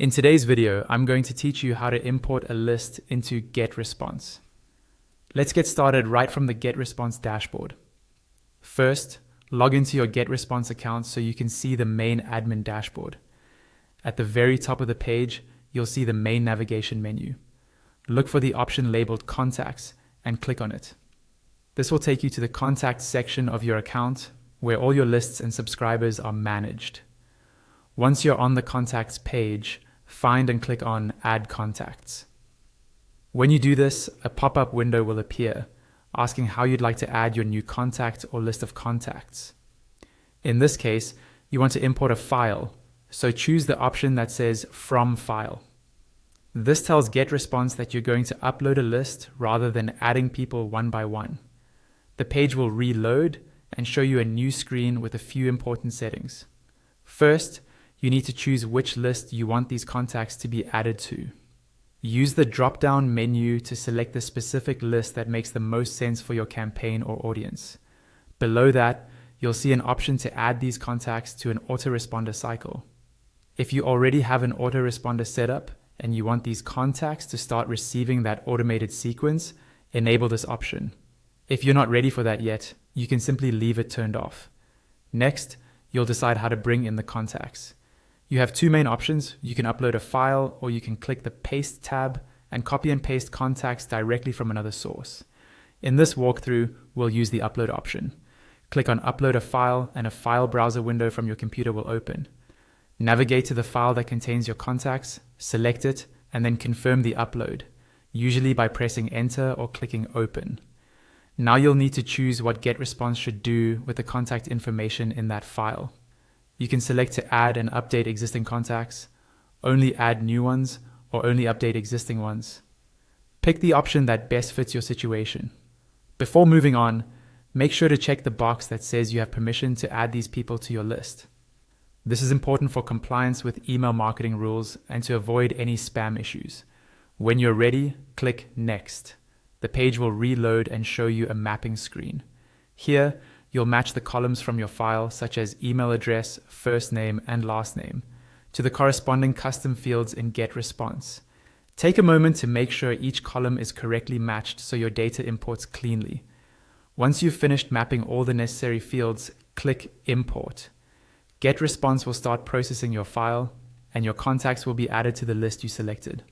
In today's video, I'm going to teach you how to import a list into GetResponse. Let's get started right from the GetResponse dashboard. First, log into your GetResponse account so you can see the main admin dashboard. At the very top of the page, you'll see the main navigation menu. Look for the option labeled Contacts and click on it. This will take you to the Contacts section of your account where all your lists and subscribers are managed. Once you're on the Contacts page, find and click on Add Contacts. When you do this, a pop-up window will appear, asking how you'd like to add your new contact or list of contacts. In this case, you want to import a file, so choose the option that says From File. This tells GetResponse that you're going to upload a list rather than adding people one by one. The page will reload and show you a new screen with a few important settings. First, you need to choose which list you want these contacts to be added to. Use the drop-down menu to select the specific list that makes the most sense for your campaign or audience. Below that, you'll see an option to add these contacts to an autoresponder cycle. If you already have an autoresponder set up and you want these contacts to start receiving that automated sequence, enable this option. If you're not ready for that yet, you can simply leave it turned off. Next, you'll decide how to bring in the contacts. You have two main options. You can upload a file, or you can click the Paste tab and copy and paste contacts directly from another source. In this walkthrough, we'll use the upload option. Click on Upload a File and a file browser window from your computer will open. Navigate to the file that contains your contacts, select it, and then confirm the upload, usually by pressing Enter or clicking Open. Now you'll need to choose what GetResponse should do with the contact information in that file. You can select to add and update existing contacts, only add new ones, or only update existing ones. Pick the option that best fits your situation. Before moving on, make sure to check the box that says you have permission to add these people to your list. This is important for compliance with email marketing rules and to avoid any spam issues. When you're ready, click Next. The page will reload and show you a mapping screen. Here, you'll match the columns from your file, such as email address, first name, and last name, to the corresponding custom fields in GetResponse. Take a moment to make sure each column is correctly matched so your data imports cleanly. Once you've finished mapping all the necessary fields, click Import. GetResponse will start processing your file, and your contacts will be added to the list you selected.